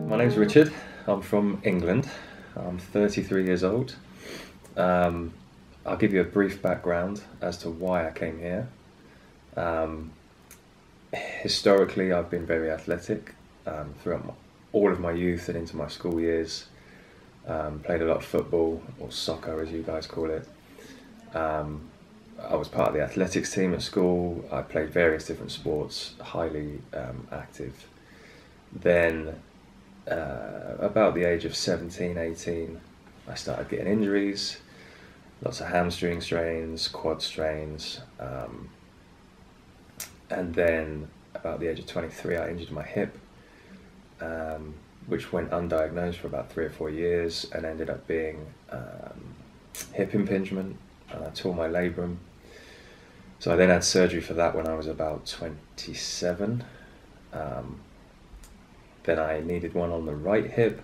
My name's Richard. I'm from England. I'm 33 years old. I'll give you a brief background as to why I came here. Um, Historically, I've been very athletic throughout all of my youth and into my school years. Played a lot of football, or soccer as you guys call it. Um, I was part of the athletics team at school. I played various different sports, highly active. Then, about the age of 17, 18, I started getting injuries, lots of hamstring strains, quad strains, and then about the age of 23, I injured my hip, which went undiagnosed for about 3 or 4 years and ended up being hip impingement, and I tore my labrum. So I then had surgery for that when I was about 27. Then I needed one on the right hip,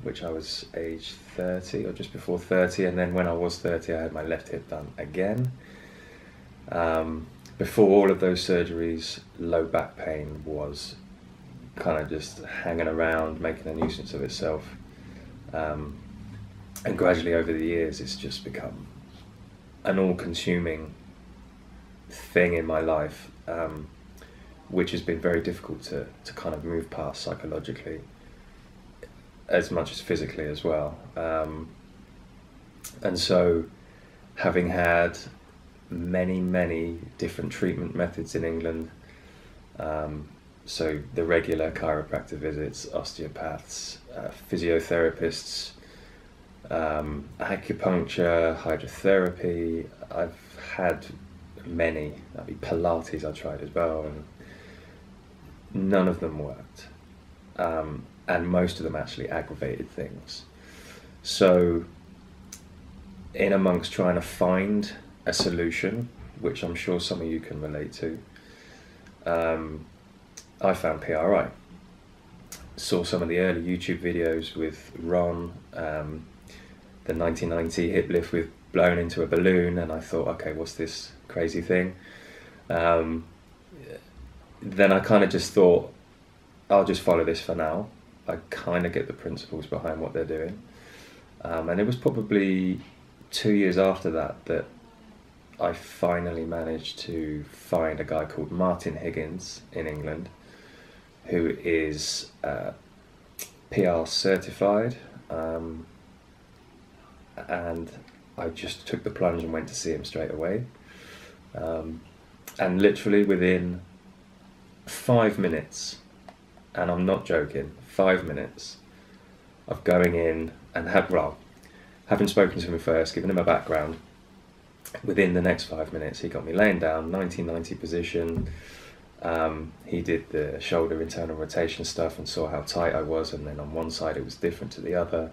which I was age 30 or just before 30, and then when I was 30 I had my left hip done again. Before all of those surgeries, low back pain was kind of just hanging around, making a nuisance of itself. And gradually over the years it's just become an all-consuming thing in my life, which has been very difficult to kind of move past psychologically, as much as physically as well. And so, having had many different treatment methods in England, so the regular chiropractor visits, osteopaths, physiotherapists, acupuncture, hydrotherapy, I've had many. Pilates I tried as well, and none of them worked, and most of them actually aggravated things. So in amongst trying to find a solution, which I'm sure some of you can relate to, I found PRI. Saw some of the early YouTube videos with Ron, the 1990 hip lift with blown into a balloon, and I thought, okay, what's this crazy thing? Then I kind of just thought, I'll just follow this for now. I kind of get the principles behind what they're doing. And it was probably 2 years after that that I finally managed to find a guy called Martin Higgins in England, who is PR certified, and I just took the plunge and went to see him straight away. And literally within 5 minutes, and I'm not joking, 5 minutes of going in and having spoken to him first, giving him a background, within the next 5 minutes he got me laying down, 1990 position. He did the shoulder internal rotation stuff and saw how tight I was, and then on one side it was different to the other,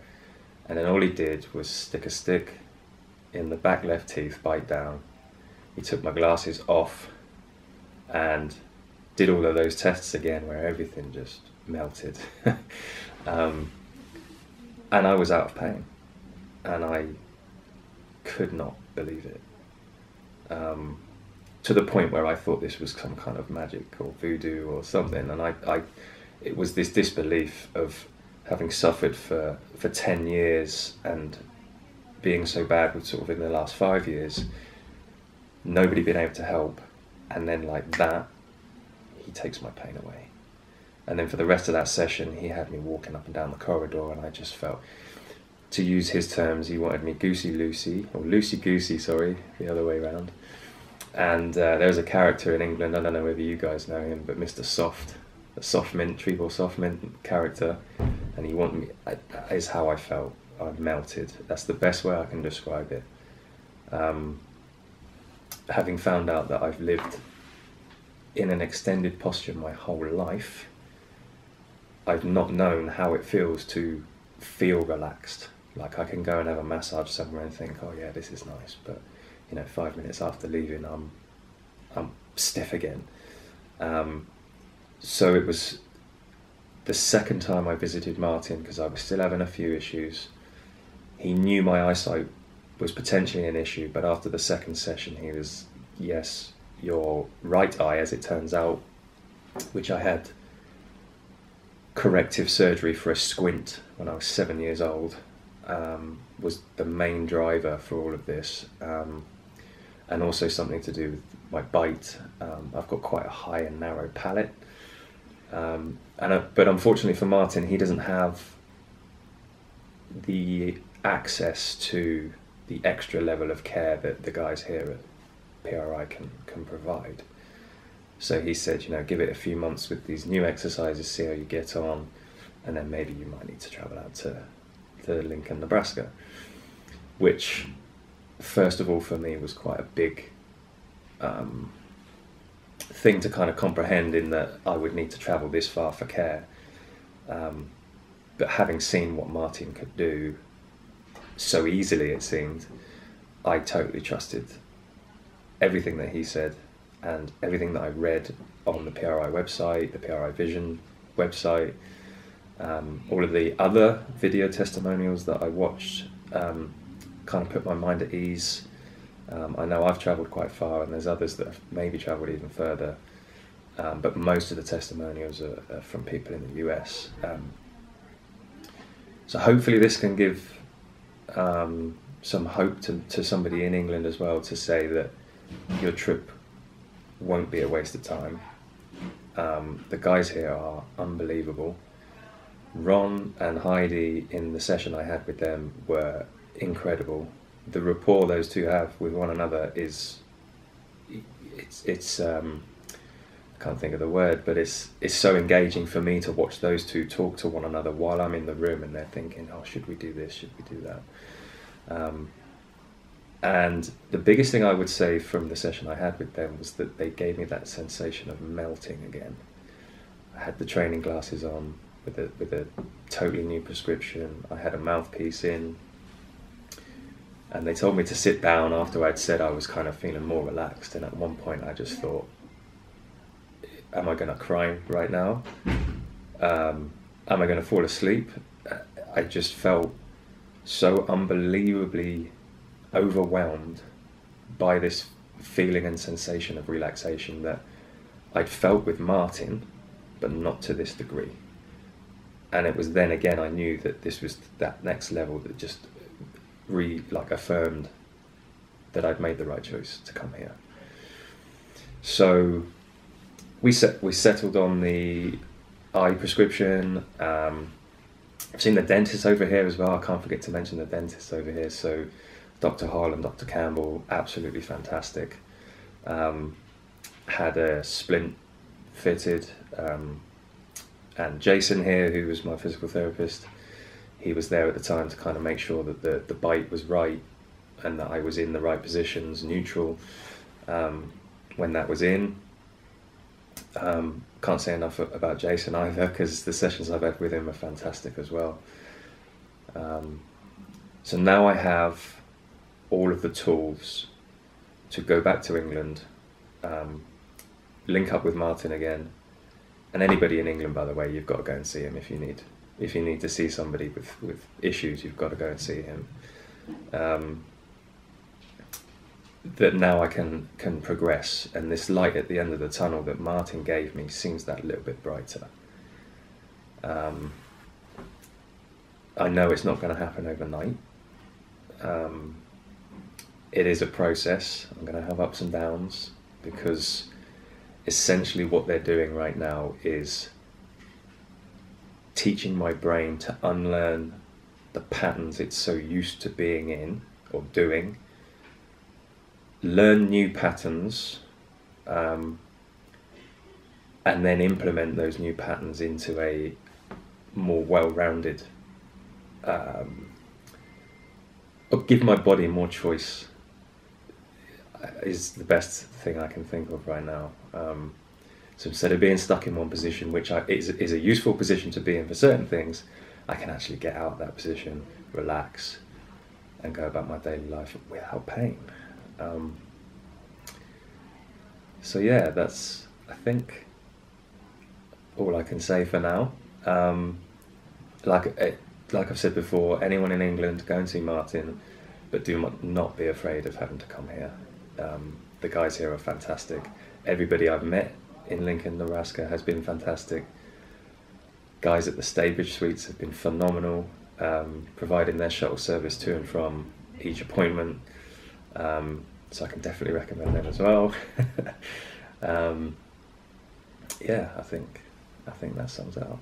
and then all he did was stick a stick in the back left teeth, bite down. He took my glasses off and did all of those tests again where everything just melted. And I was out of pain, and I could not believe it, to the point where I thought this was some kind of magic or voodoo or something. And it was this disbelief of having suffered for 10 years and being so bad with sort of in the last 5 years, nobody been able to help, and then like that, he takes my pain away. And then for the rest of that session, he had me walking up and down the corridor, and I just felt, to use his terms, he wanted me goosey-loosey, or loosey-goosey, sorry, the other way around. And there's a character in England, I don't know whether you guys know him, but Mr. Soft, the soft mint, treacle soft mint character, and he wanted me, that is how I felt. I melted. That's the best way I can describe it. Having found out that I've lived in an extended posture my whole life, I've not known how it feels to feel relaxed. Like I can go and have a massage somewhere and think, oh yeah, this is nice, but 5 minutes after leaving, I'm stiff again. So it was the second time I visited Martin, because I was still having a few issues. He knew my eyesight was potentially an issue, but after the second session he was, yes, your right eye, as it turns out, which I had corrective surgery for a squint when I was 7 years old was the main driver for all of this, and also something to do with my bite. I've got quite a high and narrow palate, but unfortunately for Martin, he doesn't have the access to the extra level of care that the guys here at PRI can provide. So he said, you know, give it a few months with these new exercises, see how you get on, and then maybe you might need to travel out to Lincoln, Nebraska, which, first of all, for me was quite a big thing to kind of comprehend, in that I would need to travel this far for care. But having seen what Martin could do so easily, it seemed, I totally trusted everything that he said and everything that I read on the PRI website, the PRI Vision website, all of the other video testimonials that I watched kind of put my mind at ease. I know I've travelled quite far, and there's others that have maybe travelled even further, but most of the testimonials are from people in the US. So hopefully this can give some hope to somebody in England as well, to say that your trip won't be a waste of time. The guys here are unbelievable. Ron and Heidi, in the session I had with them, were incredible. The rapport those two have with one another is, it's I can't think of the word, but it's so engaging for me to watch those two talk to one another while I'm in the room and they're thinking, oh, should we do this, should we do that? And the biggest thing I would say from the session I had with them was that they gave me that sensation of melting again. I had the training glasses on with a totally new prescription. I had a mouthpiece in, and they told me to sit down after I'd said I was kind of feeling more relaxed. And at one point I just thought, am I going to cry right now? Am I going to fall asleep? I just felt so unbelievably overwhelmed by this feeling and sensation of relaxation that I'd felt with Martin, but not to this degree. And it was then again I knew that this was that next level that just affirmed that I'd made the right choice to come here. So we settled on the eye prescription. I've seen the dentist over here as well. I can't forget to mention the dentist over here. So Dr. Harlan, Dr. Campbell, absolutely fantastic. Had a splint fitted, and Jason here, who was my physical therapist, he was there at the time to kind of make sure that the bite was right and that I was in the right positions, neutral, when that was in. Can't say enough about Jason either, because the sessions I've had with him are fantastic as well. So now I have all of the tools to go back to England, link up with Martin again, and anybody in England, by the way, you've got to go and see him if you need to see somebody with issues. You've got to go and see him. That now I can progress, and this light at the end of the tunnel that Martin gave me seems that little bit brighter. I know it's not going to happen overnight. It is a process. I'm going to have ups and downs, because essentially what they're doing right now is teaching my brain to unlearn the patterns it's so used to being in or doing, learn new patterns, and then implement those new patterns into a more well-rounded, give my body more choice, is the best thing I can think of right now. So instead of being stuck in one position, which is a useful position to be in for certain things, I can actually get out of that position, relax, and go about my daily life without pain. So yeah, that's, I think, all I can say for now. Like I've said before, anyone in England, go and see Martin, but do not be afraid of having to come here. The guys here are fantastic. Everybody I've met in Lincoln, Nebraska has been fantastic. Guys at the Staybridge Suites have been phenomenal, providing their shuttle service to and from each appointment. So I can definitely recommend them as well. Yeah, I think that sums it up.